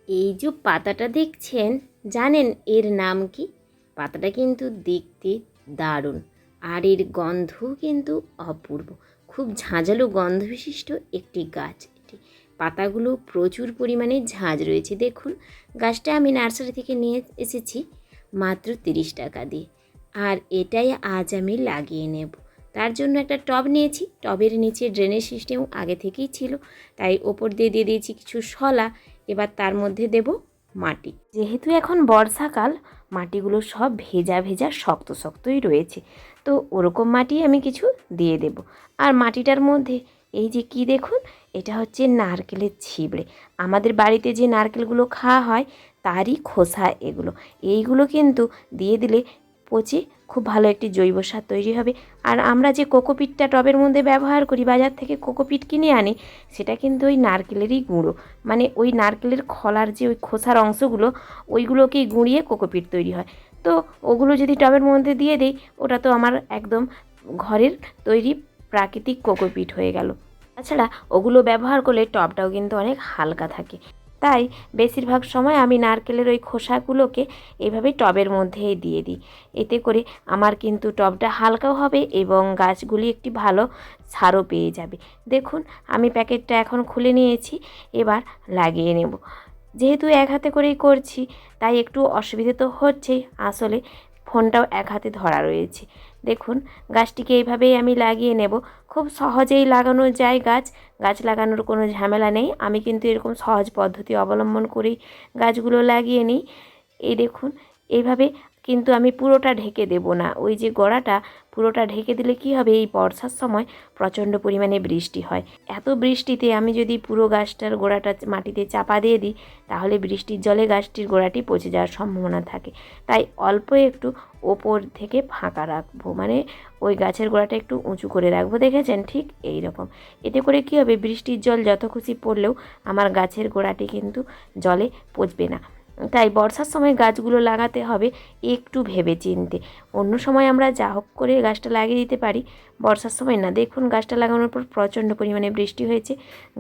এই যে পাতাটা দেখছেন, জানেন এর নাম কি? পাতাটা কিন্তু দেখতে দারুণ, আর এর গন্ধ কিন্তু অপূর্ব। খুব ঝাঁঝালো গন্ধ বিশিষ্ট একটি গাছ এটি। পাতাগুলো প্রচুর পরিমাণে ঝাঁঝ রয়েছে। দেখুন, গাছটা আমি নার্সারি থেকে নিয়ে এসেছি মাত্র 30 টাকা দিয়ে। আর এটাই আজ আমি লাগিয়ে নেব। তার জন্য একটা টব নিয়েছি। টবের নিচে ড্রেনেজ সিস্টেম আগে থেকেই ছিল, তাই ওপর দিয়ে দিয়ে দিয়েছি কিছু শলা। এবার তার মধ্যে দেব মাটি। যেহেতু এখন বর্ষাকাল, মাটিগুলো সব ভেজা ভেজা শক্ত শক্তই রয়েছে, তো ওরকম মাটি আমি কিছু দিয়ে দেব। আর মাটিটার মধ্যে এই যে কি দেখুন, এটা হচ্ছে নারকেলের ছিবড়ে। আমাদের বাড়িতে যে নারকেলগুলো খাওয়া হয় তারই খোসা এগুলো। এইগুলো কিন্তু দিয়ে দিলে পচে খুব ভালো একটি জৈব সার তৈরি হবে। আর আমরা যে কোকোপিটটা টবের মধ্যে ব্যবহার করি, বাজার থেকে কোকোপিট কিনে আনি, সেটা কিন্তু ওই নারকেলেরই গুঁড়ো। মানে ওই নারকেলের খোলার যে ওই খোসার অংশগুলো, ওইগুলোকেই গুঁড়িয়ে কোকোপিট তৈরি হয়। তো ওগুলো যদি টবের মধ্যে দিয়ে দেই, ওটা তো আমার একদম ঘরের তৈরি প্রাকৃতিক কোকোপিট হয়ে গেল। তাছাড়া ওগুলো ব্যবহার করলে টবটাও কিন্তু অনেক হালকা থাকে। তাই বেশিরভাগ সময় আমি নারকেলের ওই খোসাগুলোকে এইভাবেই টবের মধ্যেই দিয়ে দিই। এতে করে আমার কিন্তু টবটা হালকাও হবে এবং গাছগুলি একটি ভালো সারও পেয়ে যাবে। দেখুন, আমি প্যাকেটটা এখন খুলে নিয়েছি, এবার লাগিয়ে নেব। যেহেতু এক হাতে করেই করছি, তাই একটু অসুবিধে তো হচ্ছেই। আসলে ফোনটাও এক হাতে ধরা রয়েছে। দেখুন, গাছটিকে এইভাবেই আমি লাগিয়ে নেব। খুব সহজেই লাগানো যায় গাছ। গাছ লাগানোর কোনো ঝামেলা নেই। আমি কিন্তু এরকম সহজ পদ্ধতি অবলম্বন করেই গাছগুলো লাগিয়ে নিই। এই দেখুন, এইভাবে কিন্তু আমি পুরোটা ঢেকে দেব না। ওই যে গোড়াটা পুরোটা ঢেকে দিলে কি হবে, এই বর্ষার সময় প্রচণ্ড পরিমাণে বৃষ্টি হয়। এত বৃষ্টিতে আমি যদি পুরো গাছটার গোড়াটা মাটিতে চাপা দিয়ে দিই, তাহলে বৃষ্টির জলে গাছটির গোড়াটি পচে যাওয়ার সম্ভাবনা থাকে। তাই অল্প একটু ওপর থেকে ফাঁকা রাখবো, মানে ওই গাছের গোড়াটা একটু উঁচু করে রাখবো। দেখেছেন, ঠিক এই রকম। এতে করে কি হবে, বৃষ্টির জল যত খুশি পড়লেও আমার গাছের গোড়াটি কিন্তু জলে পচবে না। তাই বর্ষার সময় গাছগুলো লাগাতে হবে একটু ভেবে চিনতে। অন্য সময় আমরা যা হোক করে গাছটা লাগিয়ে দিতে পারি, বর্ষার সময় না। দেখুন, গাছটা লাগানোর পর প্রচণ্ড পরিমাণে বৃষ্টি হয়েছে,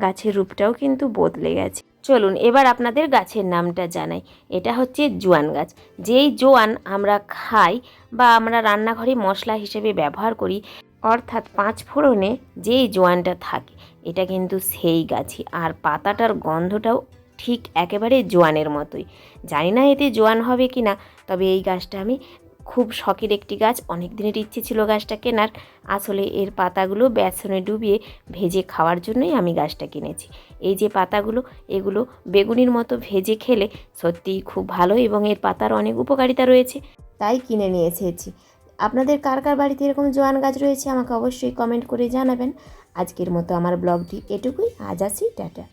গাছের রূপটাও কিন্তু বদলে গেছে। চলুন এবার আপনাদের গাছের নামটা জানাই। এটা হচ্ছে জোয়ান গাছ। যেই জোয়ান আমরা খাই বা আমরা রান্নাঘরে মশলা হিসেবে ব্যবহার করি, অর্থাৎ 5 ফোড়নে যেই জোয়ানটা থাকে, এটা কিন্তু সেই গাছই। আর পাতাটার গন্ধটাও ঠিক একেবারে জোয়ানের মতোই। জানি না এতে জোয়ান হবে কি না, তবে এই গাছটা আমি খুব শখের একটি গাছ। অনেক দিনের ইচ্ছে ছিল গাছটা কেনার। আসলে এর পাতাগুলো বেসনে ডুবিয়ে ভেজে খাওয়ার জন্যই আমি গাছটা কিনেছি। এই যে পাতাগুলো, এগুলো বেগুনির মতো ভেজে খেলে সত্যিই খুব ভালো এবং এর পাতার অনেক উপকারিতা রয়েছে, তাই কিনে নিয়ে এসেছি। আপনাদের কার কার বাড়িতে এরকম জোয়ান গাছ রয়েছে আমাকে অবশ্যই কমেন্ট করে জানাবেন। আজকের মতো আমার ব্লগটি এটুকুই। আজ আসি, টাটা।